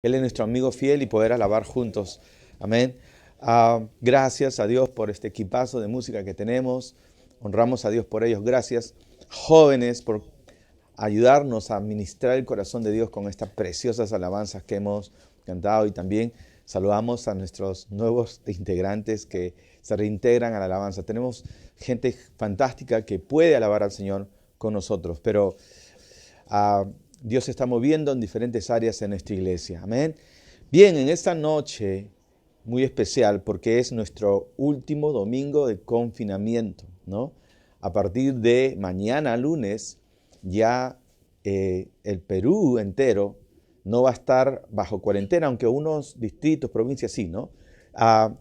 Él es nuestro amigo fiel y poder alabar juntos. Amén. Gracias a Dios por este equipazo de música que tenemos. Honramos a Dios por ellos. Gracias, jóvenes, por ayudarnos a ministrar el corazón de Dios con estas preciosas alabanzas que hemos cantado. Y también saludamos a nuestros nuevos integrantes que se reintegran a la alabanza. Tenemos gente fantástica que puede alabar al Señor con nosotros, pero Dios se está moviendo en diferentes áreas en nuestra iglesia. Amén. Bien, en esta noche muy especial, porque es nuestro último domingo de confinamiento, ¿no? A partir de mañana, lunes, ya el Perú entero no va a estar bajo cuarentena, aunque unos distritos, provincias sí, ¿no? Ah,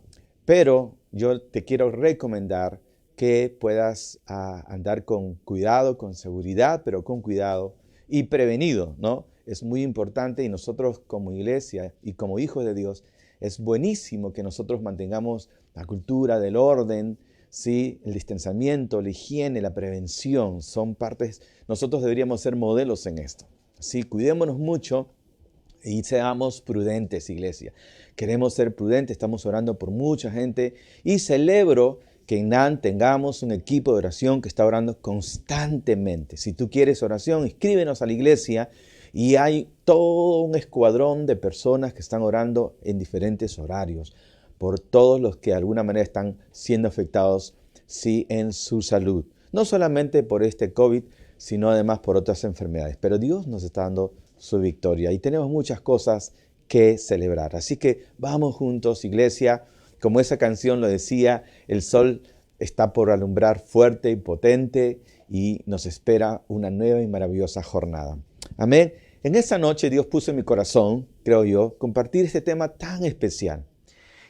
pero yo te quiero recomendar que puedas andar con cuidado, con seguridad, pero con cuidado y prevenido, ¿no? Es muy importante y nosotros como iglesia y como hijos de Dios, es buenísimo que nosotros mantengamos la cultura del orden, ¿sí? El distanciamiento, la higiene, la prevención, son partes, nosotros deberíamos ser modelos en esto. ¿Sí? Cuidémonos mucho y seamos prudentes, iglesia. Queremos ser prudentes, estamos orando por mucha gente y celebro que en NAN tengamos un equipo de oración que está orando constantemente. Si tú quieres oración, inscríbenos a la iglesia y hay todo un escuadrón de personas que están orando en diferentes horarios por todos los que de alguna manera están siendo afectados, sí, en su salud. No solamente por este COVID, sino además por otras enfermedades. Pero Dios nos está dando su victoria y tenemos muchas cosas que celebrar. Así que vamos juntos, iglesia. Como esa canción lo decía, el sol está por alumbrar fuerte y potente y nos espera una nueva y maravillosa jornada. Amén. En esta noche Dios puso en mi corazón, creo yo, compartir este tema tan especial.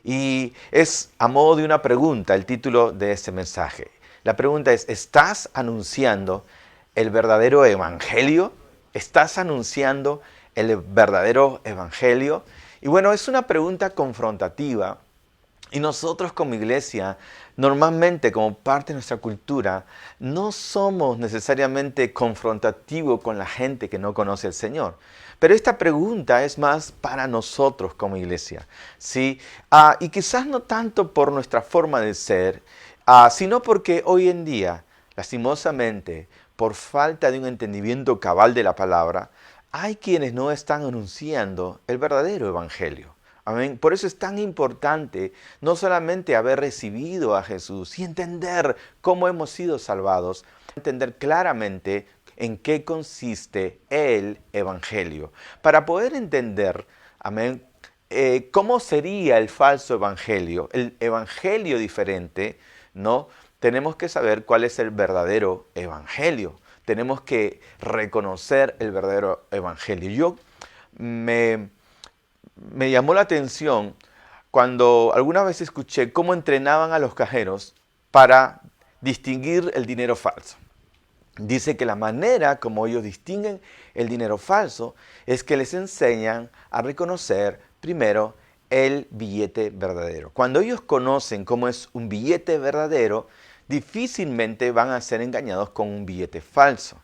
Y es a modo de una pregunta el título de este mensaje. La pregunta es, ¿estás anunciando el verdadero evangelio? ¿Estás anunciando el verdadero evangelio? Y bueno, es una pregunta confrontativa. Y nosotros como iglesia, normalmente como parte de nuestra cultura, no somos necesariamente confrontativos con la gente que no conoce al Señor. Pero esta pregunta es más para nosotros como iglesia, ¿sí? Y quizás no tanto por nuestra forma de ser, sino porque hoy en día, lastimosamente, por falta de un entendimiento cabal de la palabra, hay quienes no están anunciando el verdadero evangelio. Amén. Por eso es tan importante no solamente haber recibido a Jesús y entender cómo hemos sido salvados, entender claramente en qué consiste el Evangelio. Para poder entender, amén, cómo sería el falso Evangelio, el Evangelio diferente, ¿no? Tenemos que saber cuál es el verdadero Evangelio. Tenemos que reconocer el verdadero Evangelio. Me llamó la atención cuando alguna vez escuché cómo entrenaban a los cajeros para distinguir el dinero falso. Dice que la manera como ellos distinguen el dinero falso es que les enseñan a reconocer primero el billete verdadero. Cuando ellos conocen cómo es un billete verdadero, difícilmente van a ser engañados con un billete falso.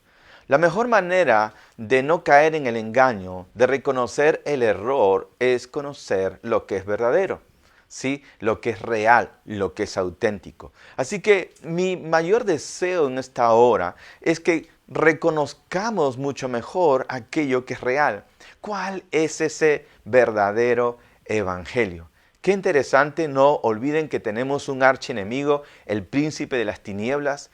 La mejor manera de no caer en el engaño, de reconocer el error, es conocer lo que es verdadero, ¿sí? Lo que es real, lo que es auténtico. Así que mi mayor deseo en esta hora es que reconozcamos mucho mejor aquello que es real. ¿Cuál es ese verdadero evangelio? Qué interesante, no olviden que tenemos un archienemigo, el príncipe de las tinieblas,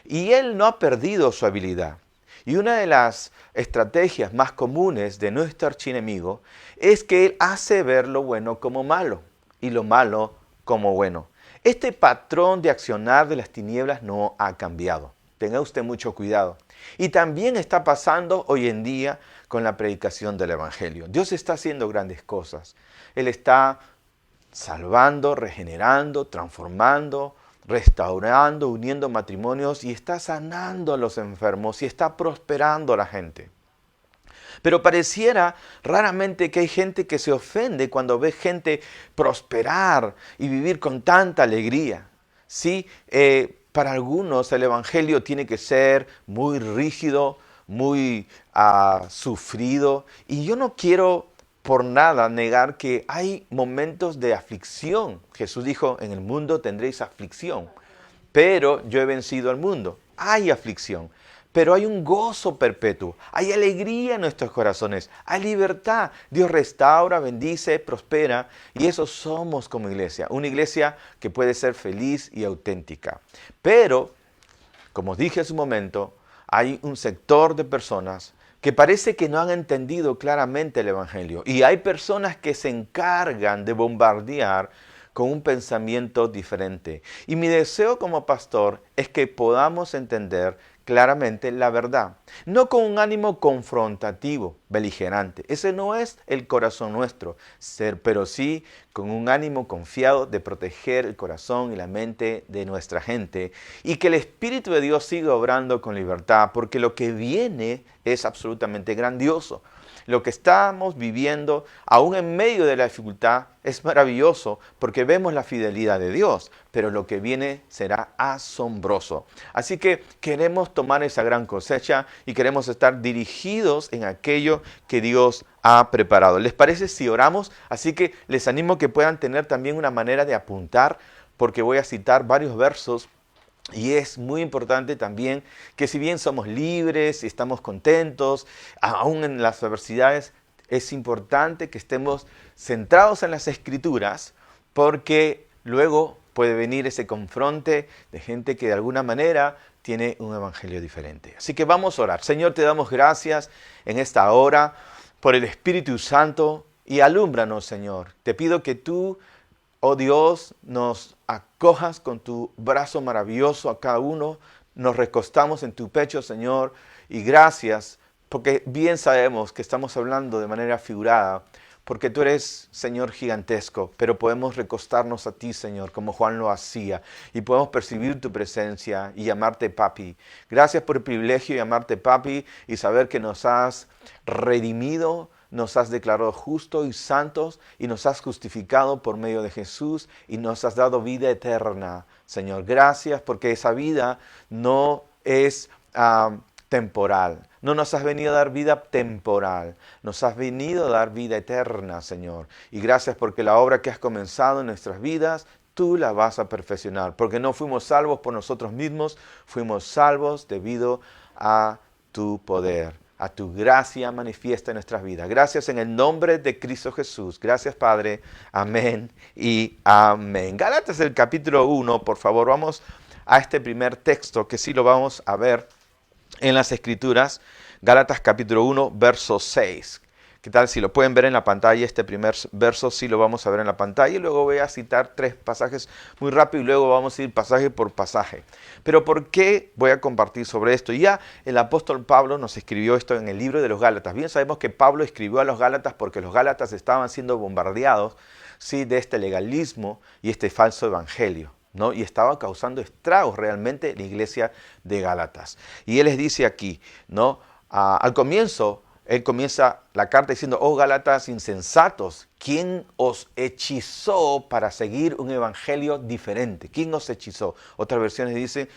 y él no ha perdido su habilidad. Y una de las estrategias más comunes de nuestro archienemigo es que él hace ver lo bueno como malo y lo malo como bueno. Este patrón de accionar de las tinieblas no ha cambiado. Tenga usted mucho cuidado. Y también está pasando hoy en día con la predicación del Evangelio. Dios está haciendo grandes cosas. Él está salvando, regenerando, transformando, restaurando, uniendo matrimonios y está sanando a los enfermos y está prosperando a la gente. Pero pareciera raramente que hay gente que se ofende cuando ve gente prosperar y vivir con tanta alegría. Sí, para algunos el Evangelio tiene que ser muy rígido, muy sufrido. Y yo no quiero por nada negar que hay momentos de aflicción. Jesús dijo, en el mundo tendréis aflicción, pero yo he vencido al mundo. Hay aflicción, pero hay un gozo perpetuo, hay alegría en nuestros corazones, hay libertad. Dios restaura, bendice, prospera, y eso somos como iglesia. Una iglesia que puede ser feliz y auténtica. Pero, como dije hace un momento, hay un sector de personas que parece que no han entendido claramente el Evangelio. Y hay personas que se encargan de bombardear con un pensamiento diferente. Y mi deseo como pastor es que podamos entender claramente la verdad, no con un ánimo confrontativo, beligerante. Ese no es el corazón nuestro, pero sí con un ánimo confiado de proteger el corazón y la mente de nuestra gente y que el Espíritu de Dios siga obrando con libertad, porque lo que viene es absolutamente grandioso. Lo que estamos viviendo, aún en medio de la dificultad, es maravilloso porque vemos la fidelidad de Dios, pero lo que viene será asombroso. Así que queremos tomar esa gran cosecha y queremos estar dirigidos en aquello que Dios ha preparado. ¿Les parece si oramos? Así que les animo que puedan tener también una manera de apuntar, porque voy a citar varios versos. Y es muy importante también que si bien somos libres y estamos contentos, aún en las adversidades, es importante que estemos centrados en las Escrituras, porque luego puede venir ese confronte de gente que de alguna manera tiene un evangelio diferente. Así que vamos a orar. Señor, te damos gracias en esta hora por el Espíritu Santo y alúmbranos, Señor. Te pido que tú, oh Dios, nos acojas con tu brazo maravilloso a cada uno, nos recostamos en tu pecho, Señor, y gracias, porque bien sabemos que estamos hablando de manera figurada, porque tú eres, Señor, gigantesco, pero podemos recostarnos a ti, Señor, como Juan lo hacía, y podemos percibir tu presencia y llamarte papi. Gracias por el privilegio de llamarte papi y saber que nos has redimido, nos has declarado justos y santos y nos has justificado por medio de Jesús y nos has dado vida eterna. Señor, gracias porque esa vida no es temporal. No nos has venido a dar vida temporal, nos has venido a dar vida eterna, Señor. Y gracias porque la obra que has comenzado en nuestras vidas, tú la vas a perfeccionar. Porque no fuimos salvos por nosotros mismos, fuimos salvos debido a tu poder, a tu gracia manifiesta en nuestras vidas. Gracias en el nombre de Cristo Jesús. Gracias, Padre. Amén y amén. Gálatas, el capítulo 1, por favor, vamos a este primer texto que sí lo vamos a ver en las Escrituras. Gálatas capítulo 1, verso 6. ¿Qué tal? Si lo pueden ver en la pantalla, este primer verso sí lo vamos a ver en la pantalla. Y luego voy a citar 3 pasajes muy rápido y luego vamos a ir pasaje por pasaje. Pero ¿por qué voy a compartir sobre esto? Ya el apóstol Pablo nos escribió esto en el libro de los Gálatas. Bien sabemos que Pablo escribió a los Gálatas porque los Gálatas estaban siendo bombardeados, sí, de este legalismo y este falso evangelio, ¿no? Y estaba causando estragos realmente en la iglesia de Gálatas. Y él les dice aquí, ¿no? Al comienzo, él comienza la carta diciendo, oh Gálatas insensatos, ¿quién os hechizó para seguir un evangelio diferente? ¿Quién os hechizó? Otras versiones dicen,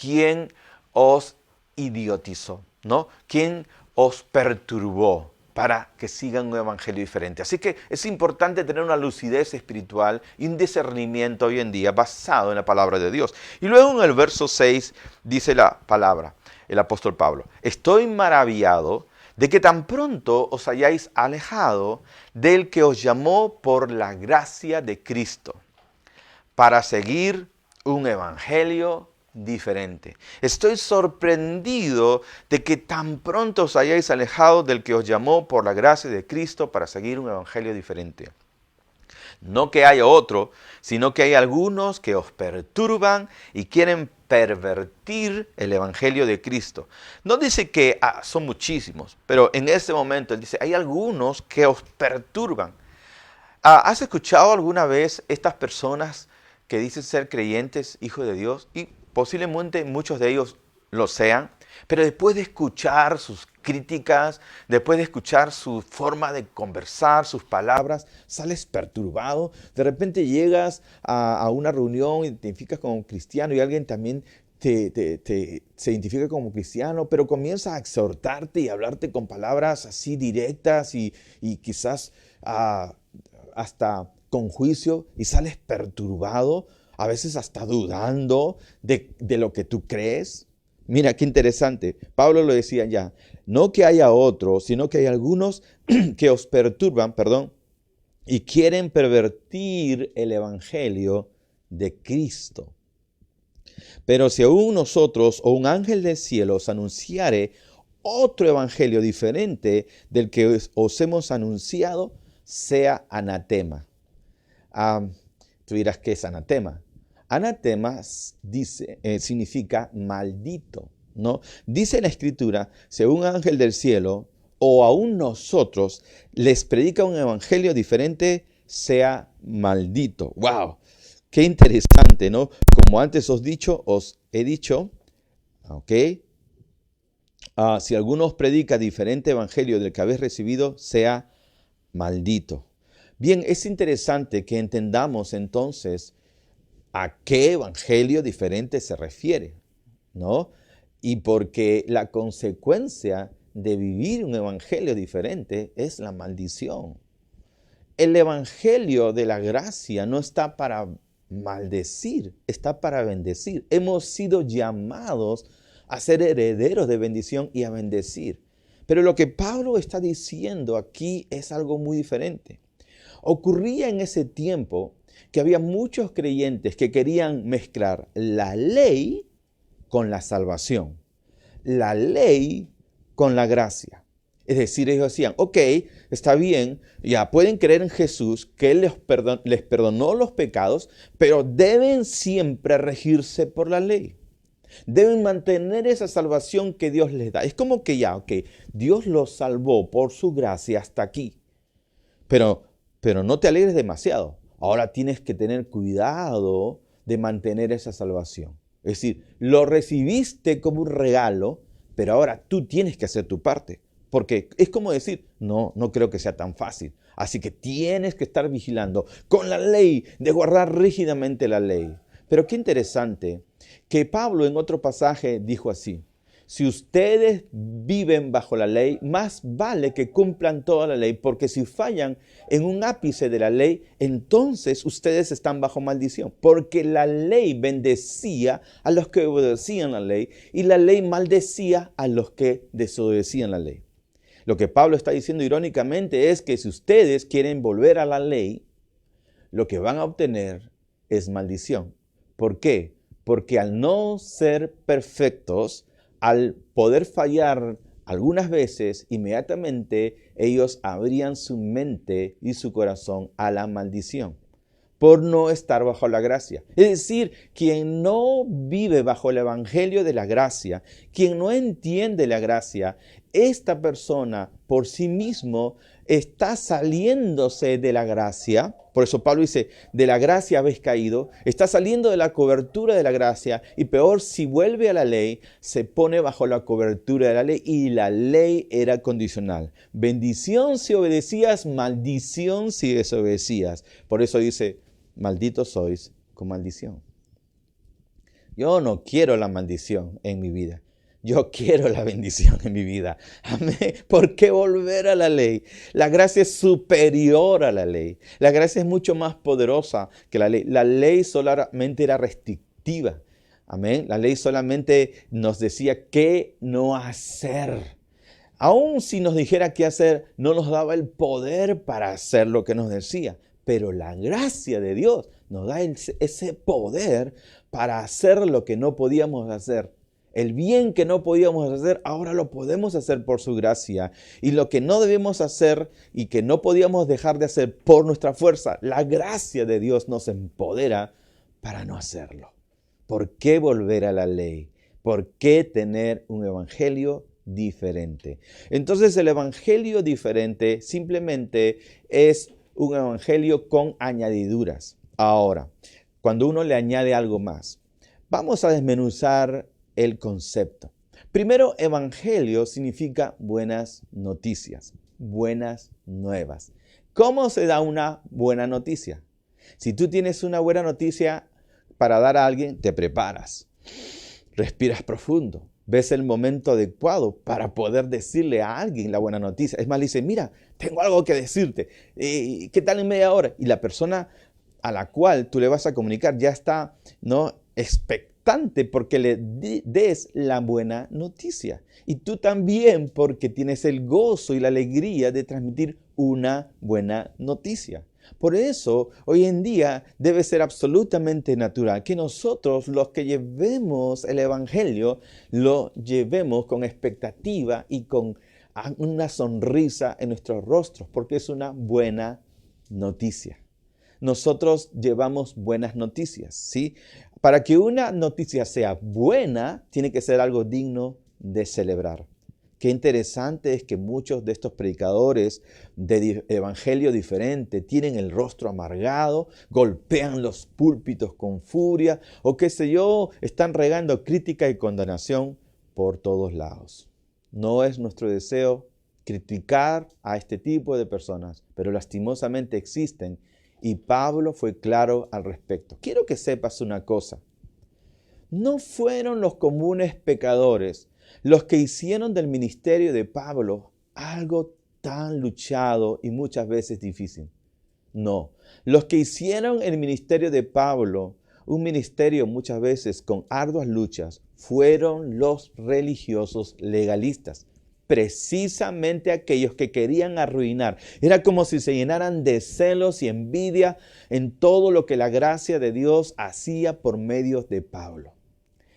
¿quién os idiotizó? ¿No? ¿Quién os perturbó para que sigan un evangelio diferente? Así que es importante tener una lucidez espiritual y un discernimiento hoy en día basado en la palabra de Dios. Y luego en el verso 6 dice la palabra, el apóstol Pablo, estoy maravillado de que tan pronto os hayáis alejado del que os llamó por la gracia de Cristo para seguir un evangelio diferente. Estoy sorprendido de que tan pronto os hayáis alejado del que os llamó por la gracia de Cristo para seguir un evangelio diferente. No que haya otro, sino que hay algunos que os perturban y quieren pervertir el evangelio de Cristo. No dice que son muchísimos, pero en este momento él dice, hay algunos que os perturban. ¿Has escuchado alguna vez estas personas que dicen ser creyentes, hijos de Dios? Y posiblemente muchos de ellos lo sean, pero después de escuchar sus críticas, después de escuchar su forma de conversar, sus palabras, sales perturbado. De repente llegas a una reunión y te identificas como cristiano y alguien también se identifica como cristiano, pero comienza a exhortarte y a hablarte con palabras así directas y quizás ah, hasta con juicio y sales perturbado, a veces hasta dudando de lo que tú crees. Mira, qué interesante. Pablo lo decía ya, no que haya otros, sino que hay algunos que os perturban, y quieren pervertir el evangelio de Cristo. Pero si aún nosotros o un ángel del cielo os anunciare otro evangelio diferente del que os hemos anunciado, sea anatema. Tú dirás, ¿qué es anatema? Anatema significa maldito, ¿no? Dice la Escritura, si un ángel del cielo o aún nosotros les predica un evangelio diferente, sea maldito. ¡Wow! Qué interesante, ¿no? Como antes os he dicho, ¿ok? Si alguno os predica diferente evangelio del que habéis recibido, sea maldito. Bien, es interesante que entendamos entonces a qué evangelio diferente se refiere, ¿no? Y porque la consecuencia de vivir un evangelio diferente es la maldición. El evangelio de la gracia no está para maldecir, está para bendecir. Hemos sido llamados a ser herederos de bendición y a bendecir. Pero lo que Pablo está diciendo aquí es algo muy diferente. Ocurría en ese tiempo que había muchos creyentes que querían mezclar la ley con la salvación, la ley con la gracia. Es decir, ellos decían, ok, está bien, ya pueden creer en Jesús, que Él les perdonó los pecados, pero deben siempre regirse por la ley. Deben mantener esa salvación que Dios les da. Es como que ya, ok, Dios los salvó por su gracia hasta aquí, pero no te alegres demasiado. Ahora tienes que tener cuidado de mantener esa salvación. Es decir, lo recibiste como un regalo, pero ahora tú tienes que hacer tu parte. Porque es como decir, no creo que sea tan fácil. Así que tienes que estar vigilando con la ley, de guardar rígidamente la ley. Pero qué interesante que Pablo en otro pasaje dijo así, si ustedes viven bajo la ley, más vale que cumplan toda la ley, porque si fallan en un ápice de la ley, entonces ustedes están bajo maldición, porque la ley bendecía a los que obedecían la ley y la ley maldecía a los que desobedecían la ley. Lo que Pablo está diciendo irónicamente es que si ustedes quieren volver a la ley, lo que van a obtener es maldición. ¿Por qué? Porque al no ser perfectos, al poder fallar algunas veces, inmediatamente ellos abrían su mente y su corazón a la maldición por no estar bajo la gracia. Es decir, quien no vive bajo el evangelio de la gracia, quien no entiende la gracia, esta persona por sí mismo está saliéndose de la gracia. Por eso Pablo dice, de la gracia habéis caído, está saliendo de la cobertura de la gracia y peor, si vuelve a la ley, se pone bajo la cobertura de la ley y la ley era condicional. Bendición si obedecías, maldición si desobedecías. Por eso dice, malditos sois con maldición. Yo no quiero la maldición en mi vida. Yo quiero la bendición en mi vida. Amén. ¿Por qué volver a la ley? La gracia es superior a la ley. La gracia es mucho más poderosa que la ley. La ley solamente era restrictiva. Amén. La ley solamente nos decía qué no hacer. Aún si nos dijera qué hacer, no nos daba el poder para hacer lo que nos decía. Pero la gracia de Dios nos da ese poder para hacer lo que no podíamos hacer. El bien que no podíamos hacer, ahora lo podemos hacer por su gracia. Y lo que no debemos hacer y que no podíamos dejar de hacer por nuestra fuerza, la gracia de Dios nos empodera para no hacerlo. ¿Por qué volver a la ley? ¿Por qué tener un evangelio diferente? Entonces el evangelio diferente simplemente es un evangelio con añadiduras. Ahora, cuando uno le añade algo más, vamos a desmenuzar el concepto. Primero, evangelio significa buenas noticias, buenas nuevas. ¿Cómo se da una buena noticia? Si tú tienes una buena noticia para dar a alguien, te preparas, respiras profundo, ves el momento adecuado para poder decirle a alguien la buena noticia. Es más, le dice, mira, tengo algo que decirte. ¿Qué tal en media hora? Y la persona a la cual tú le vas a comunicar ya está, ¿no?, expectante porque le des la buena noticia. Y tú también porque tienes el gozo y la alegría de transmitir una buena noticia. Por eso, hoy en día debe ser absolutamente natural que nosotros, los que llevemos el Evangelio, lo llevemos con expectativa y con una sonrisa en nuestros rostros, porque es una buena noticia. Nosotros llevamos buenas noticias, ¿sí? Para que una noticia sea buena, tiene que ser algo digno de celebrar. Qué interesante es que muchos de estos predicadores de evangelio diferente tienen el rostro amargado, golpean los púlpitos con furia o qué sé yo, están regando crítica y condenación por todos lados. No es nuestro deseo criticar a este tipo de personas, pero lastimosamente existen y Pablo fue claro al respecto. Quiero que sepas una cosa. No fueron los comunes pecadores los que hicieron del ministerio de Pablo algo tan luchado y muchas veces difícil. No, los que hicieron el ministerio de Pablo, un ministerio muchas veces con arduas luchas, fueron los religiosos legalistas. Precisamente aquellos que querían arruinar. Era como si se llenaran de celos y envidia en todo lo que la gracia de Dios hacía por medio de Pablo.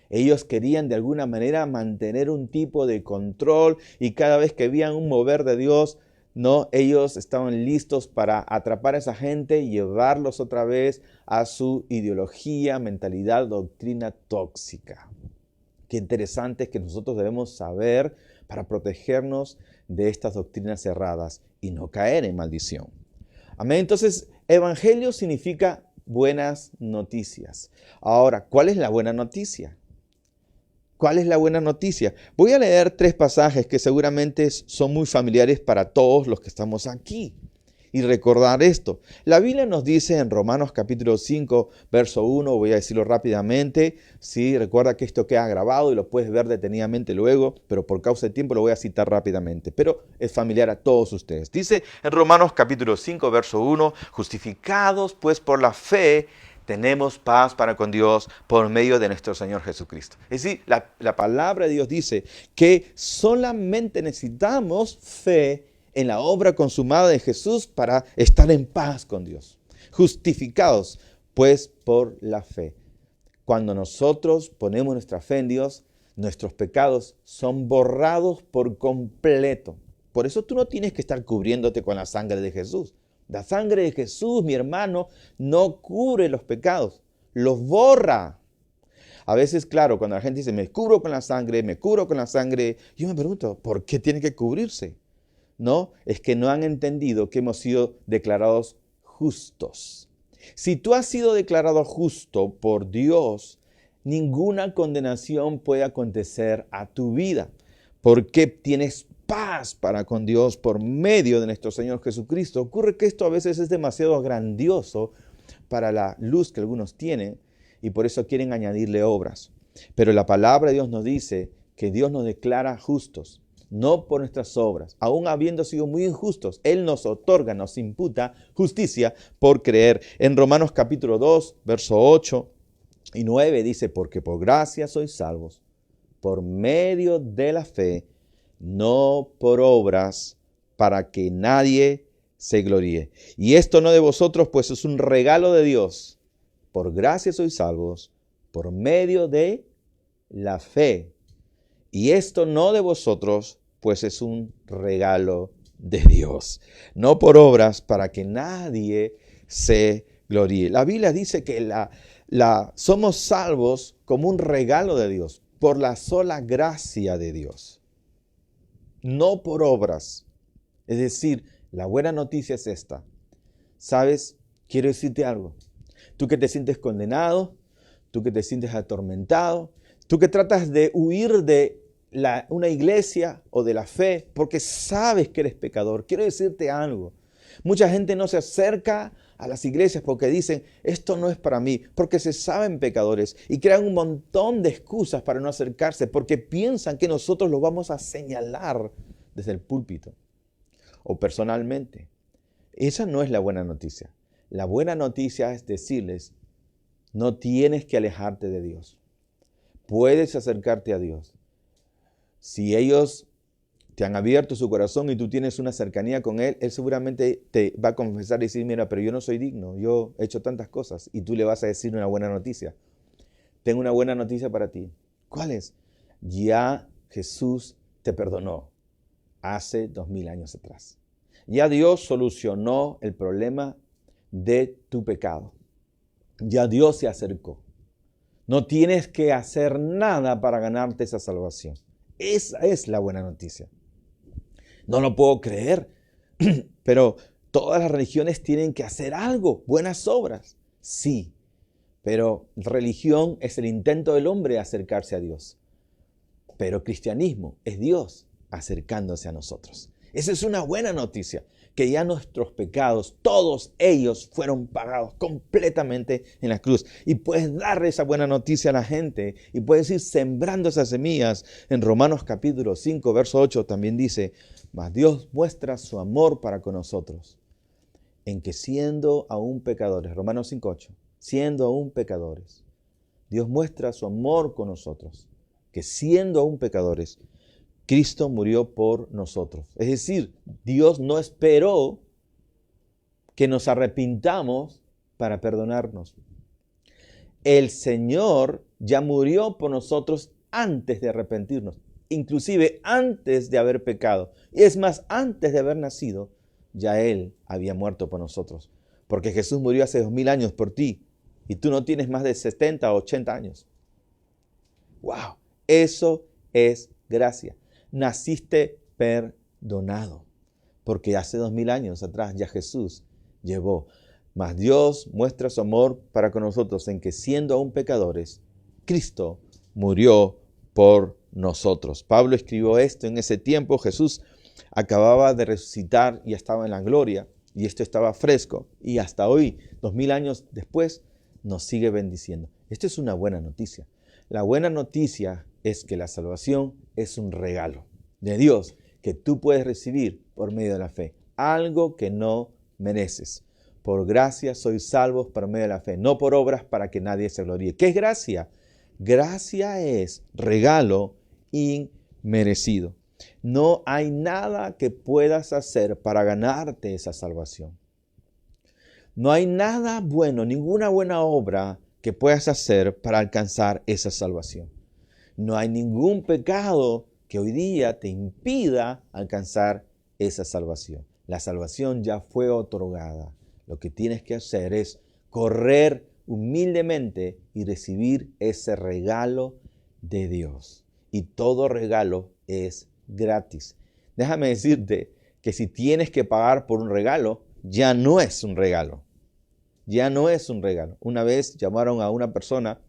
Ellos querían de alguna manera mantener un tipo de control y cada vez que veían un mover de Dios, no, ellos estaban listos para atrapar a esa gente y llevarlos otra vez a su ideología, mentalidad, doctrina tóxica. Qué interesante es que nosotros debemos saber para protegernos de estas doctrinas erradas y no caer en maldición. Amén. Entonces, evangelio significa buenas noticias. Ahora, ¿cuál es la buena noticia? ¿Cuál es la buena noticia? Voy a leer 3 pasajes que seguramente son muy familiares para todos los que estamos aquí. Y recordar esto. La Biblia nos dice en Romanos capítulo 5, verso 1, voy a decirlo rápidamente. Sí, recuerda que esto queda grabado y lo puedes ver detenidamente luego, pero por causa de tiempo lo voy a citar rápidamente. Pero es familiar a todos ustedes. Dice en Romanos capítulo 5, verso 1, justificados pues por la fe, tenemos paz para con Dios por medio de nuestro Señor Jesucristo. Es decir, la palabra de Dios dice que solamente necesitamos fe en la obra consumada de Jesús para estar en paz con Dios. Justificados, pues, por la fe. Cuando nosotros ponemos nuestra fe en Dios, nuestros pecados son borrados por completo. Por eso tú no tienes que estar cubriéndote con la sangre de Jesús. La sangre de Jesús, mi hermano, no cubre los pecados, los borra. A veces, claro, cuando la gente dice, me cubro con la sangre, yo me pregunto, ¿por qué tiene que cubrirse? No, es que no han entendido que hemos sido declarados justos. Si tú has sido declarado justo por Dios, ninguna condenación puede acontecer a tu vida, porque tienes paz para con Dios por medio de nuestro Señor Jesucristo. Ocurre que esto a veces es demasiado grandioso para la luz que algunos tienen y por eso quieren añadirle obras. Pero la palabra de Dios nos dice que Dios nos declara justos, no por nuestras obras. Aún habiendo sido muy injustos, Él nos otorga, nos imputa justicia por creer. En Romanos capítulo 2, verso 8 y 9 dice, porque por gracia sois salvos, por medio de la fe, no por obras, para que nadie se gloríe. Y esto no de vosotros, pues es un regalo de Dios. Por gracia sois salvos, por medio de la fe. Y esto no de vosotros, pues es un regalo de Dios. No por obras, para que nadie se gloríe. La Biblia dice que somos salvos como un regalo de Dios, por la sola gracia de Dios. No por obras. Es decir, la buena noticia es esta. ¿Sabes? Quiero decirte algo. Tú que te sientes condenado, tú que te sientes atormentado, tú que tratas de huir de una iglesia o de la fe porque sabes que eres pecador. Quiero decirte algo. Mucha gente no se acerca a las iglesias porque dicen, esto no es para mí, porque se saben pecadores y crean un montón de excusas para no acercarse, porque piensan que nosotros los vamos a señalar desde el púlpito o personalmente. Esa no es la buena noticia. La buena noticia es decirles, no tienes que alejarte de Dios. Puedes acercarte a Dios. Si ellos te han abierto su corazón y tú tienes una cercanía con Él, Él seguramente te va a confesar y decir, mira, pero yo no soy digno, yo he hecho tantas cosas. Y tú le vas a decir una buena noticia. Tengo una buena noticia para ti. ¿Cuál es? Ya Jesús te perdonó hace 2000 años atrás. Ya Dios solucionó el problema de tu pecado. Ya Dios se acercó. No tienes que hacer nada para ganarte esa salvación. Esa es la buena noticia. No lo puedo creer, pero todas las religiones tienen que hacer algo, buenas obras. Sí, pero religión es el intento del hombre de acercarse a Dios. Pero cristianismo es Dios acercándose a nosotros. Esa es una buena noticia, que ya nuestros pecados, todos ellos fueron pagados completamente en la cruz. Y puedes dar esa buena noticia a la gente y puedes ir sembrando esas semillas. En Romanos capítulo 5, verso 8 también dice, mas Dios muestra su amor para con nosotros, en que siendo aún pecadores, Romanos 5, 8, siendo aún pecadores, Dios muestra su amor con nosotros, que siendo aún pecadores, Cristo murió por nosotros. Es decir, Dios no esperó que nos arrepintamos para perdonarnos. El Señor ya murió por nosotros antes de arrepentirnos, inclusive antes de haber pecado. Y es más, antes de haber nacido, ya Él había muerto por nosotros. Porque Jesús murió hace 2000 años por ti y tú no tienes más de 70 o 80 años. ¡Wow! Eso es gracia. Naciste perdonado, porque hace 2000 años atrás ya Jesús llevó. Mas Dios muestra su amor para con nosotros en que siendo aún pecadores, Cristo murió por nosotros. Pablo escribió esto en ese tiempo. Jesús acababa de resucitar y estaba en la gloria, y esto estaba fresco, y hasta hoy, 2000 años después, nos sigue bendiciendo. Esto es una buena noticia. La buena noticia es que la salvación es un regalo de Dios que tú puedes recibir por medio de la fe. Algo que no mereces. Por gracia sois salvos por medio de la fe, no por obras para que nadie se gloríe. ¿Qué es gracia? Gracia es regalo inmerecido. No hay nada que puedas hacer para ganarte esa salvación. No hay nada bueno, ninguna buena obra que puedas hacer para alcanzar esa salvación. No hay ningún pecado que hoy día te impida alcanzar esa salvación. La salvación ya fue otorgada. Lo que tienes que hacer es correr humildemente y recibir ese regalo de Dios. Y todo regalo es gratis. Déjame decirte que si tienes que pagar por un regalo, ya no es un regalo. Ya no es un regalo. Una vez llamaron a una persona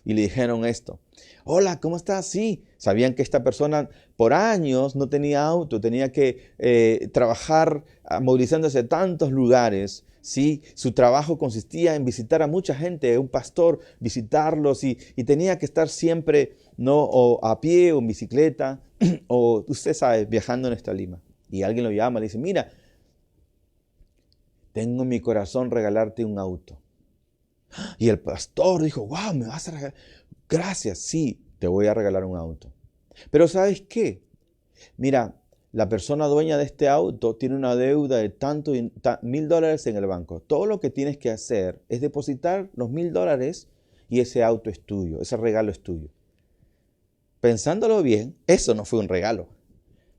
y le dijeron esto. Hola, ¿cómo estás? Sí, sabían que esta persona por años no tenía auto, tenía que trabajar movilizándose a tantos lugares. Sí, su trabajo consistía en visitar a mucha gente, un pastor, visitarlos y tenía que estar siempre no o a pie o en bicicleta o usted sabe, viajando en esta Lima. Y alguien lo llama, le dice, mira, tengo en mi corazón regalarte un auto. Y el pastor dijo, wow, ¿me vas a regalar? Gracias, sí, te voy a regalar un auto. Pero ¿sabes qué? Mira, la persona dueña de este auto tiene una deuda de tanto $1000 en el banco. Todo lo que tienes que hacer es depositar los $1000 y ese auto es tuyo, ese regalo es tuyo. Pensándolo bien, eso no fue un regalo.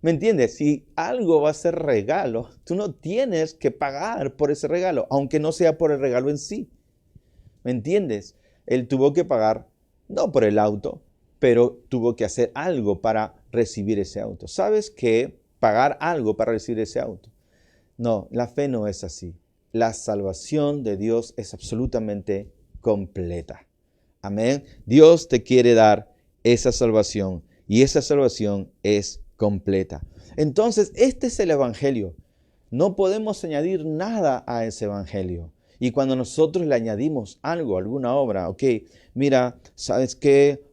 ¿Me entiendes? Si algo va a ser regalo, tú no tienes que pagar por ese regalo, aunque no sea por el regalo en sí. ¿Me entiendes? Él tuvo que pagar, no por el auto, pero tuvo que hacer algo para recibir ese auto. ¿Sabes qué? Pagar algo para recibir ese auto. No, la fe no es así. La salvación de Dios es absolutamente completa. Amén. Dios te quiere dar esa salvación y esa salvación es completa. Entonces, este es el evangelio. No podemos añadir nada a ese evangelio. Y cuando nosotros le añadimos algo, alguna obra, ok, mira, ¿sabes qué?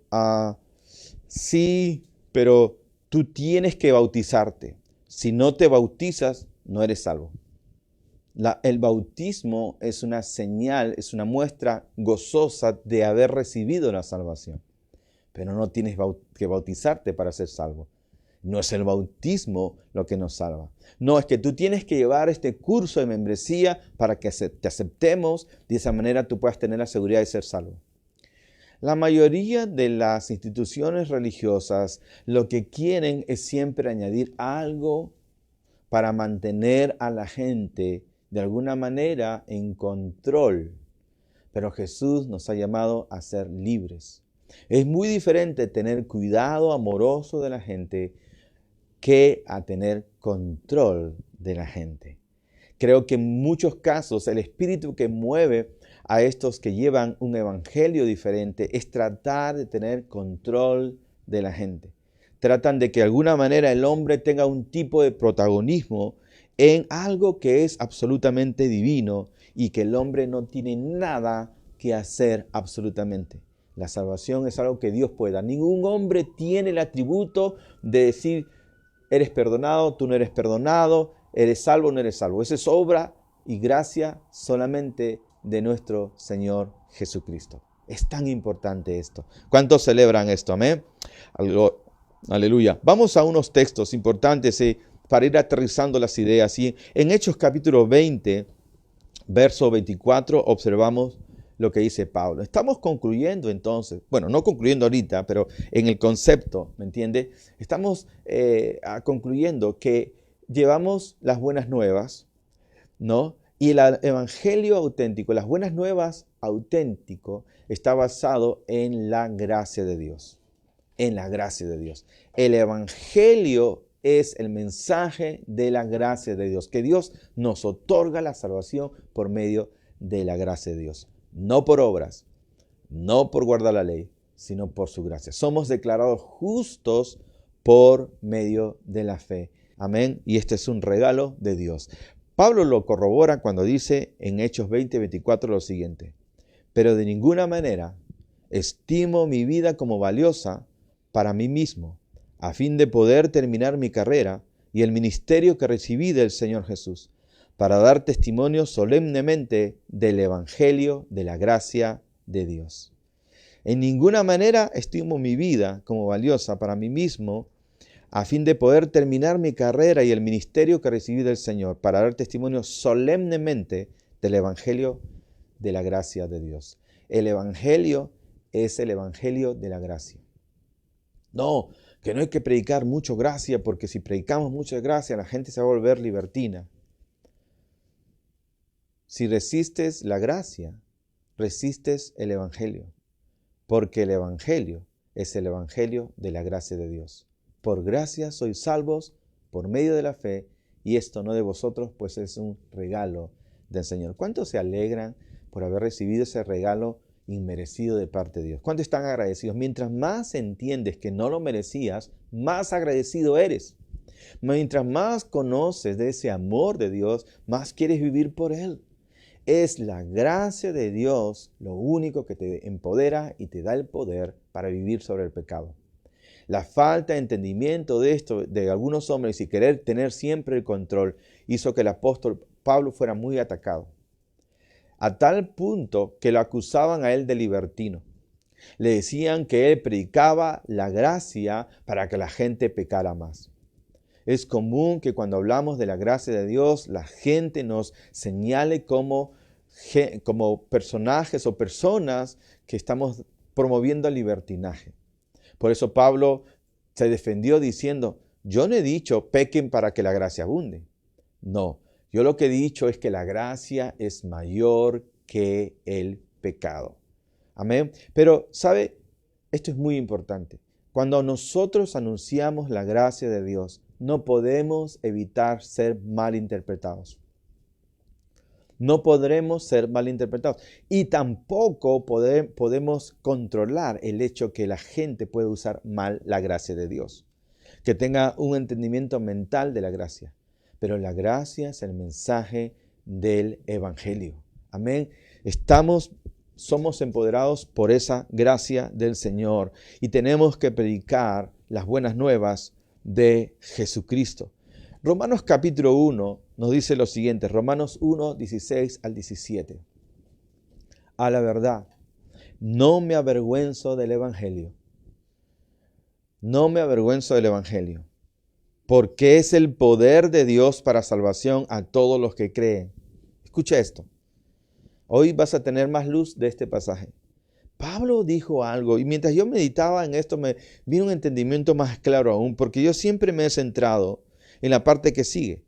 Sí, pero tú tienes que bautizarte. Si no te bautizas, no eres salvo. El bautismo es una señal, es una muestra gozosa de haber recibido la salvación. Pero no tienes que bautizarte para ser salvo. No es el bautismo lo que nos salva. No, es que tú tienes que llevar este curso de membresía para que te aceptemos. De esa manera tú puedas tener la seguridad de ser salvo. La mayoría de las instituciones religiosas lo que quieren es siempre añadir algo para mantener a la gente de alguna manera en control. Pero Jesús nos ha llamado a ser libres. Es muy diferente tener cuidado amoroso de la gente que a tener control de la gente. Creo que en muchos casos el espíritu que mueve a estos que llevan un evangelio diferente es tratar de tener control de la gente. Tratan de que de alguna manera el hombre tenga un tipo de protagonismo en algo que es absolutamente divino y que el hombre no tiene nada que hacer absolutamente. La salvación es algo que Dios puede dar. Ningún hombre tiene el atributo de decir, eres perdonado, tú no eres perdonado, eres salvo, no eres salvo. Esa es obra y gracia solamente de nuestro Señor Jesucristo. Es tan importante esto. ¿Cuántos celebran esto? Amén. Aleluya. Vamos a unos textos importantes para ir aterrizando las ideas. Y en Hechos capítulo 20, verso 24, observamos lo que dice Pablo. Estamos concluyendo entonces, bueno, no concluyendo ahorita, pero en el concepto, ¿me entiende? Estamos concluyendo que llevamos las buenas nuevas, ¿no? Y el evangelio auténtico, las buenas nuevas auténtico, está basado en la gracia de Dios. En la gracia de Dios. El evangelio es el mensaje de la gracia de Dios, que Dios nos otorga la salvación por medio de la gracia de Dios. No por obras, no por guardar la ley, sino por su gracia. Somos declarados justos por medio de la fe. Amén. Y este es un regalo de Dios. Pablo lo corrobora cuando dice en Hechos 20:24 lo siguiente. Pero de ninguna manera estimo mi vida como valiosa para mí mismo, a fin de poder terminar mi carrera y el ministerio que recibí del Señor Jesús, para dar testimonio solemnemente del Evangelio de la gracia de Dios. En ninguna manera estimo mi vida como valiosa para mí mismo, a fin de poder terminar mi carrera y el ministerio que recibí del Señor, para dar testimonio solemnemente del Evangelio de la gracia de Dios. El Evangelio es el Evangelio de la gracia. No, que no hay que predicar mucho gracia, porque si predicamos mucha gracia, la gente se va a volver libertina. Si resistes la gracia, resistes el Evangelio, porque el Evangelio es el Evangelio de la gracia de Dios. Por gracia sois salvos por medio de la fe, y esto no de vosotros, pues es un regalo del Señor. ¿Cuántos se alegran por haber recibido ese regalo inmerecido de parte de Dios? ¿Cuántos están agradecidos? Mientras más entiendes que no lo merecías, más agradecido eres. Mientras más conoces de ese amor de Dios, más quieres vivir por Él. Es la gracia de Dios lo único que te empodera y te da el poder para vivir sobre el pecado. La falta de entendimiento de esto de algunos hombres y querer tener siempre el control hizo que el apóstol Pablo fuera muy atacado. A tal punto que lo acusaban a él de libertino. Le decían que él predicaba la gracia para que la gente pecara más. Es común que cuando hablamos de la gracia de Dios, la gente nos señale como personajes o personas que estamos promoviendo el libertinaje. Por eso Pablo se defendió diciendo, yo no he dicho pequen para que la gracia abunde. No, yo lo que he dicho es que la gracia es mayor que el pecado. Amén. Pero, ¿sabe? Esto es muy importante. Cuando nosotros anunciamos la gracia de Dios, no podemos evitar ser malinterpretados. No podremos ser malinterpretados. Y tampoco podemos controlar el hecho que la gente puede usar mal la gracia de Dios. Que tenga un entendimiento mental de la gracia. Pero la gracia es el mensaje del Evangelio. Amén. Somos empoderados por esa gracia del Señor y tenemos que predicar las buenas nuevas de Jesucristo. Romanos capítulo 1 nos dice lo siguiente, Romanos 1, 16 al 17. A la verdad, no me avergüenzo del Evangelio. No me avergüenzo del Evangelio, porque es el poder de Dios para salvación a todos los que creen. Escucha esto. Hoy vas a tener más luz de este pasaje. Pablo dijo algo y mientras yo meditaba en esto me vino un entendimiento más claro aún, porque yo siempre me he centrado en la parte que sigue.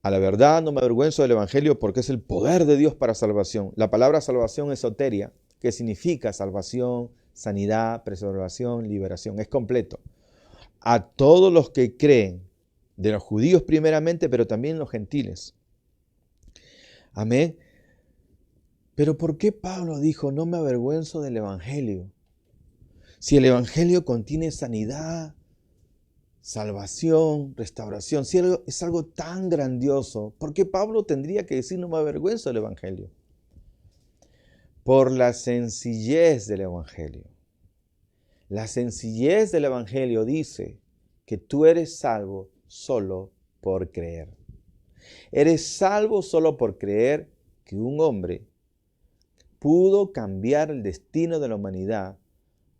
A la verdad no me avergüenzo del Evangelio porque es el poder de Dios para salvación. La palabra salvación es soteria, que significa salvación, sanidad, preservación, liberación. Es completo. A todos los que creen, de los judíos primeramente, pero también los gentiles. Amén. Pero ¿por qué Pablo dijo, no me avergüenzo del Evangelio? Si el Evangelio contiene sanidad, salvación, restauración, si es algo tan grandioso, ¿por qué Pablo tendría que decir, no me avergüenzo del Evangelio? Por la sencillez del Evangelio. La sencillez del Evangelio dice que tú eres salvo solo por creer. Eres salvo solo por creer que un hombre pudo cambiar el destino de la humanidad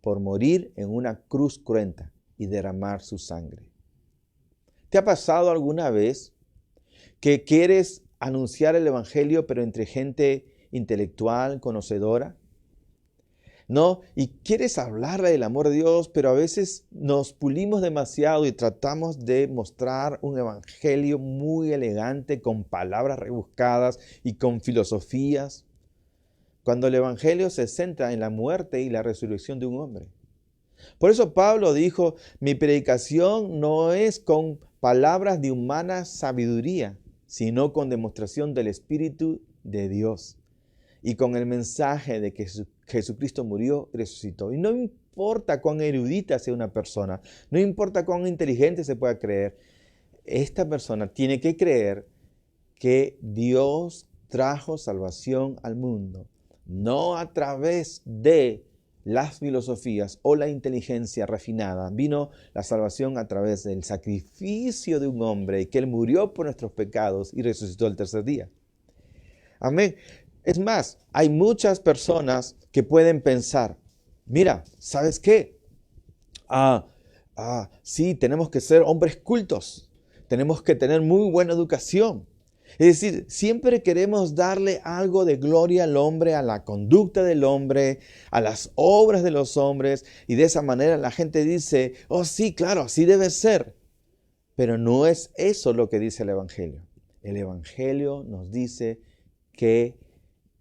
por morir en una cruz cruenta y derramar su sangre. ¿Te ha pasado alguna vez que quieres anunciar el Evangelio pero entre gente intelectual, conocedora? ¿No? Y quieres hablarle del amor de Dios, pero a veces nos pulimos demasiado y tratamos de mostrar un evangelio muy elegante, con palabras rebuscadas y con filosofías, cuando el evangelio se centra en la muerte y la resurrección de un hombre. Por eso Pablo dijo, mi predicación no es con palabras de humana sabiduría, sino con demostración del Espíritu de Dios y con el mensaje de que Jesucristo murió y resucitó. Y no importa cuán erudita sea una persona, no importa cuán inteligente se pueda creer, esta persona tiene que creer que Dios trajo salvación al mundo, no a través de las filosofías o la inteligencia refinada. Vino la salvación a través del sacrificio de un hombre y que Él murió por nuestros pecados y resucitó el tercer día. Amén. Es más, hay muchas personas que pueden pensar, mira, ¿sabes qué? Sí, tenemos que ser hombres cultos, tenemos que tener muy buena educación. Es decir, siempre queremos darle algo de gloria al hombre, a la conducta del hombre, a las obras de los hombres, y de esa manera la gente dice, oh sí, claro, así debe ser. Pero no es eso lo que dice el Evangelio. El Evangelio nos dice que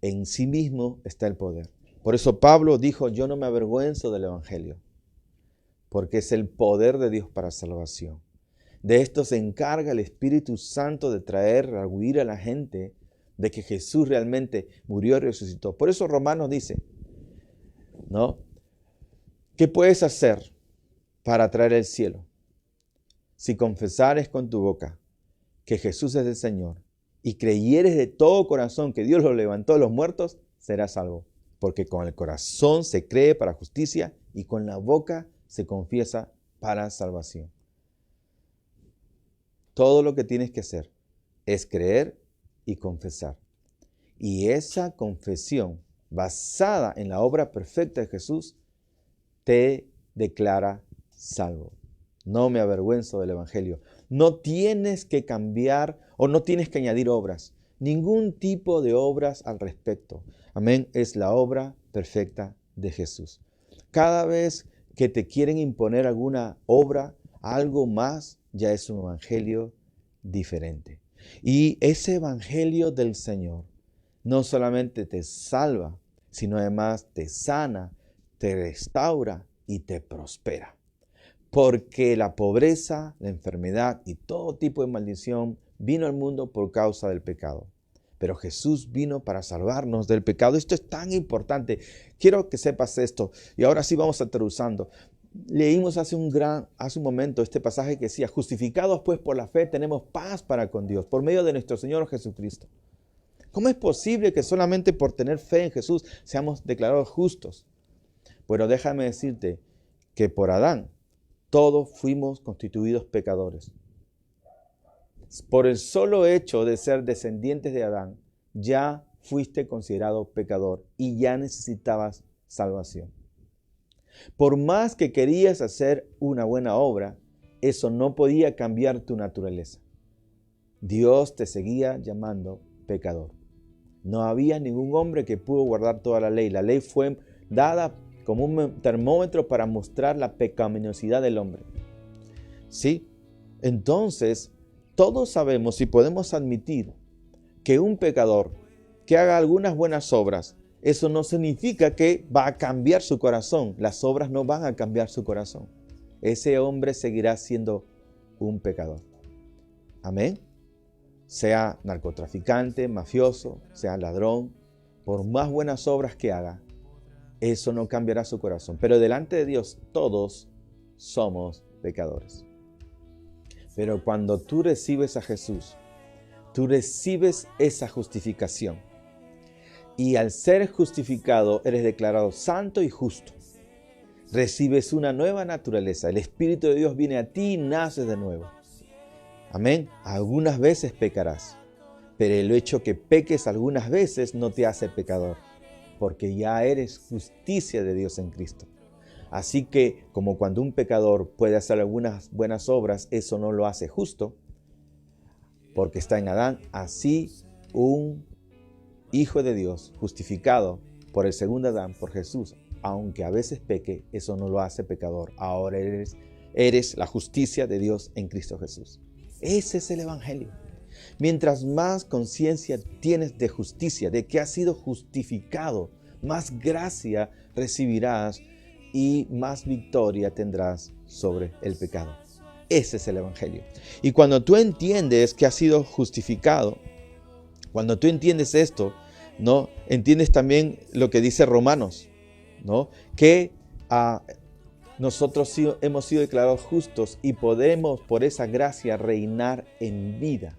en sí mismo está el poder. Por eso Pablo dijo, yo no me avergüenzo del Evangelio, porque es el poder de Dios para salvación. De esto se encarga el Espíritu Santo de traer, arguir a la gente de que Jesús realmente murió y resucitó. Por eso Romanos dice, ¿no? ¿Qué puedes hacer para traer el cielo? Si confesares con tu boca que Jesús es el Señor y creyeres de todo corazón que Dios lo levantó de los muertos, serás salvo. Porque con el corazón se cree para justicia y con la boca se confiesa para salvación. Todo lo que tienes que hacer es creer y confesar. Y esa confesión, basada en la obra perfecta de Jesús, te declara salvo. No me avergüenzo del Evangelio. No tienes que cambiar o no tienes que añadir obras. Ningún tipo de obras al respecto. Amén. Es la obra perfecta de Jesús. Cada vez que te quieren imponer alguna obra, algo más, ya es un evangelio diferente. Y ese evangelio del Señor no solamente te salva, sino además te sana, te restaura y te prospera. Porque la pobreza, la enfermedad y todo tipo de maldición vino al mundo por causa del pecado. Pero Jesús vino para salvarnos del pecado. Esto es tan importante. Quiero que sepas esto. Y ahora sí vamos aterrizando. Leímos hace un momento este pasaje que decía, justificados pues por la fe tenemos paz para con Dios, por medio de nuestro Señor Jesucristo. ¿Cómo es posible que solamente por tener fe en Jesús seamos declarados justos? Bueno, déjame decirte que por Adán todos fuimos constituidos pecadores. Por el solo hecho de ser descendientes de Adán, ya fuiste considerado pecador y ya necesitabas salvación. Por más que querías hacer una buena obra, eso no podía cambiar tu naturaleza. Dios te seguía llamando pecador. No había ningún hombre que pudo guardar toda la ley. La ley fue dada como un termómetro para mostrar la pecaminosidad del hombre. ¿Sí? Entonces, todos sabemos y podemos admitir que un pecador que haga algunas buenas obras, eso no significa que va a cambiar su corazón. Las obras no van a cambiar su corazón. Ese hombre seguirá siendo un pecador. Amén. Sea narcotraficante, mafioso, sea ladrón, por más buenas obras que haga, eso no cambiará su corazón. Pero delante de Dios todos somos pecadores. Pero cuando tú recibes a Jesús, tú recibes esa justificación. Y al ser justificado, eres declarado santo y justo. Recibes una nueva naturaleza. El Espíritu de Dios viene a ti y naces de nuevo. Amén. Algunas veces pecarás, pero el hecho que peques algunas veces no te hace pecador, porque ya eres justicia de Dios en Cristo. Así que, como cuando un pecador puede hacer algunas buenas obras, eso no lo hace justo, porque está en Adán, así un Hijo de Dios, justificado por el segundo Adán, por Jesús, aunque a veces peque, eso no lo hace pecador. Ahora eres la justicia de Dios en Cristo Jesús. Ese es el Evangelio. Mientras más conciencia tienes de justicia, de que has sido justificado, más gracia recibirás y más victoria tendrás sobre el pecado. Ese es el Evangelio. Y cuando tú entiendes que has sido justificado, cuando tú entiendes esto, ¿no? Entiendes también lo que dice Romanos, ¿no? Que nosotros hemos sido declarados justos y podemos por esa gracia reinar en vida,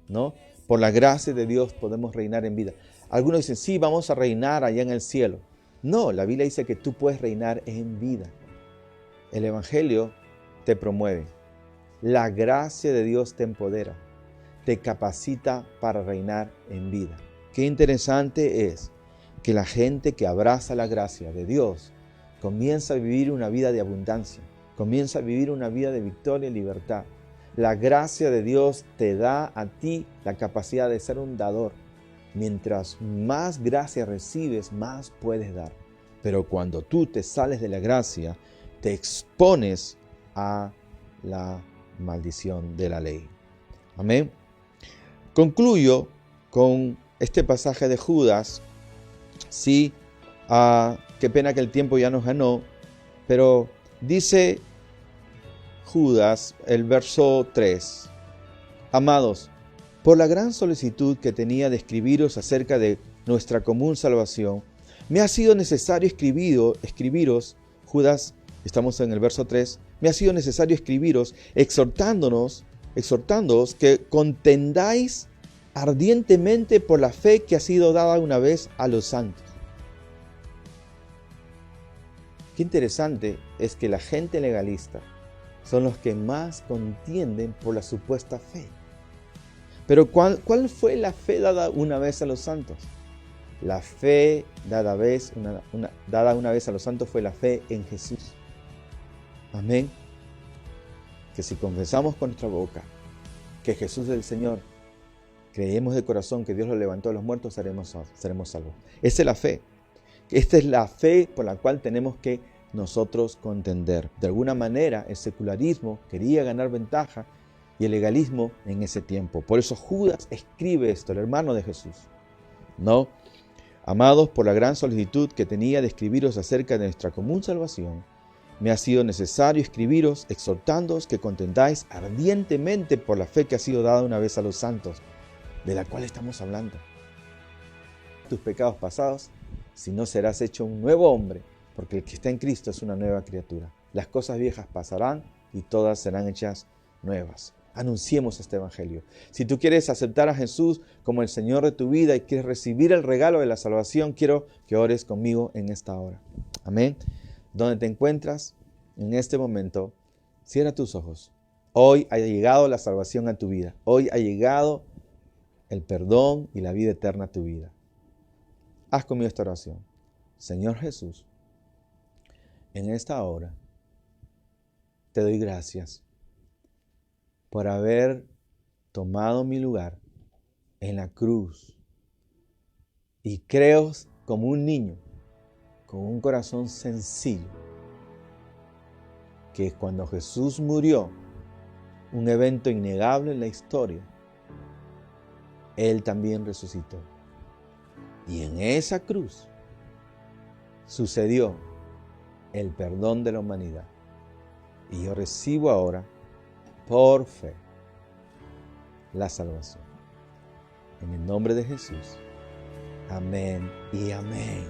¿no? Por la gracia de Dios podemos reinar en vida. Algunos dicen, sí, vamos a reinar allá en el cielo. No, la Biblia dice que tú puedes reinar en vida. El Evangelio te promueve. La gracia de Dios te empodera, te capacita para reinar en vida. Qué interesante es que la gente que abraza la gracia de Dios comienza a vivir una vida de abundancia, comienza a vivir una vida de victoria y libertad. La gracia de Dios te da a ti la capacidad de ser un dador. Mientras más gracia recibes, más puedes dar. Pero cuando tú te sales de la gracia, te expones a la maldición de la ley. Amén. Concluyo con este pasaje de Judas. Sí, qué pena que el tiempo ya nos ganó, pero dice Judas, el verso 3. Amados, por la gran solicitud que tenía de escribiros acerca de nuestra común salvación, me ha sido necesario escribiros, Judas, estamos en el verso 3, me ha sido necesario escribiros exhortándoos que contendáis ardientemente por la fe que ha sido dada una vez a los santos. Qué interesante es que la gente legalista son los que más contienden por la supuesta fe. Pero ¿cuál fue la fe dada una vez a los santos? La fe dada una vez a los santos fue la fe en Jesús. Amén. Que si confesamos con nuestra boca que Jesús es el Señor, creemos de corazón que Dios lo levantó de los muertos, seremos salvos. Esa es la fe. Esta es la fe por la cual tenemos que nosotros contender. De alguna manera, el secularismo quería ganar ventaja y el legalismo en ese tiempo. Por eso Judas escribe esto, el hermano de Jesús. ¿No? Amados, por la gran solicitud que tenía de escribiros acerca de nuestra común salvación, me ha sido necesario escribiros exhortándoos que contendáis ardientemente por la fe que ha sido dada una vez a los santos, de la cual estamos hablando. Tus pecados pasados, si no serás hecho un nuevo hombre, porque el que está en Cristo es una nueva criatura. Las cosas viejas pasarán y todas serán hechas nuevas. Anunciemos este evangelio. Si tú quieres aceptar a Jesús como el Señor de tu vida y quieres recibir el regalo de la salvación, quiero que ores conmigo en esta hora. Amén. Donde te encuentras en este momento, cierra tus ojos. Hoy ha llegado la salvación a tu vida. Hoy ha llegado el perdón y la vida eterna a tu vida. Haz conmigo esta oración. Señor Jesús, en esta hora te doy gracias por haber tomado mi lugar en la cruz. Y creo como un niño, con un corazón sencillo, que cuando Jesús murió, un evento innegable en la historia, Él también resucitó. Y en esa cruz sucedió el perdón de la humanidad. Y yo recibo ahora, por fe, la salvación. En el nombre de Jesús. Amén y amén.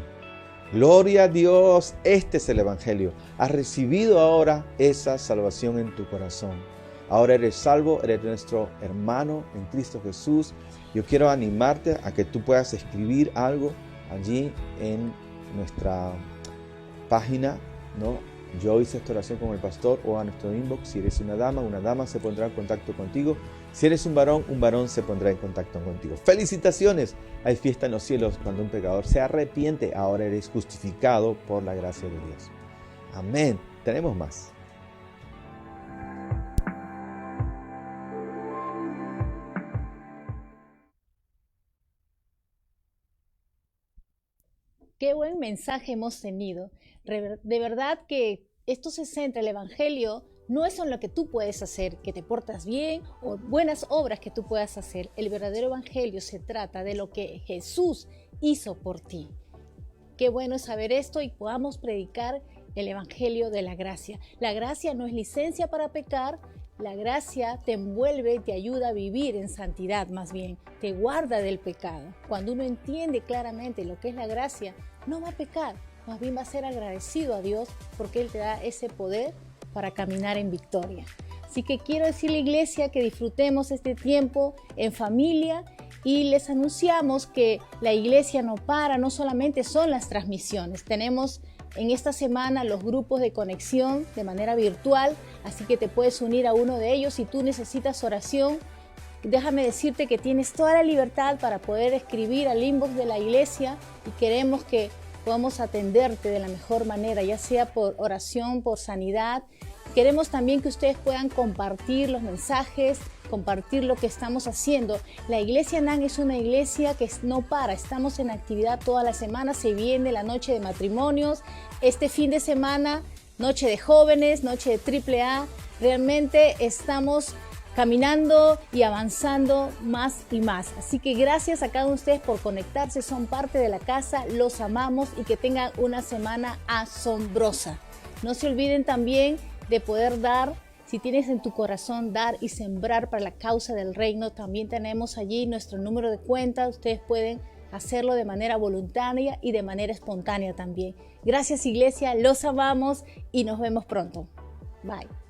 Gloria a Dios. Este es el evangelio. Has recibido ahora esa salvación en tu corazón. Ahora eres salvo, eres nuestro hermano en Cristo Jesús. Yo quiero animarte a que tú puedas escribir algo allí en nuestra página, ¿no? Yo hice esta oración con el pastor, o a nuestro inbox. Si eres una dama se pondrá en contacto contigo. Si eres un varón se pondrá en contacto contigo. ¡Felicitaciones! Hay fiesta en los cielos cuando un pecador se arrepiente. Ahora eres justificado por la gracia de Dios. Amén. Tenemos más. Qué buen mensaje hemos tenido. De verdad que esto se centra, el evangelio no es en lo que tú puedes hacer, que te portas bien o buenas obras que tú puedas hacer. El verdadero evangelio se trata de lo que Jesús hizo por ti. Qué bueno es saber esto y podamos predicar el evangelio de la gracia. La gracia no es licencia para pecar. La gracia te envuelve y te ayuda a vivir en santidad, más bien, te guarda del pecado. Cuando uno entiende claramente lo que es la gracia, no va a pecar, más bien va a ser agradecido a Dios porque Él te da ese poder para caminar en victoria. Así que quiero decirle, iglesia, que disfrutemos este tiempo en familia y les anunciamos que la iglesia no para, no solamente son las transmisiones, tenemos en esta semana los grupos de conexión de manera virtual, así que te puedes unir a uno de ellos. Si tú necesitas oración, déjame decirte que tienes toda la libertad para poder escribir al inbox de la iglesia y queremos que podamos atenderte de la mejor manera, ya sea por oración, por sanidad. Queremos también que ustedes puedan compartir los mensajes, compartir lo que estamos haciendo. La iglesia NAN es una iglesia que no para, estamos en actividad toda la semana, se viene la noche de matrimonios, este fin de semana, noche de jóvenes, noche de AAA, realmente estamos caminando y avanzando más y más. Así que gracias a cada uno de ustedes por conectarse, son parte de la casa, los amamos y que tengan una semana asombrosa. No se olviden también de poder dar, si tienes en tu corazón dar y sembrar para la causa del reino. También tenemos allí nuestro número de cuenta, ustedes pueden hacerlo de manera voluntaria y de manera espontánea también. Gracias, iglesia, los amamos y nos vemos pronto. Bye.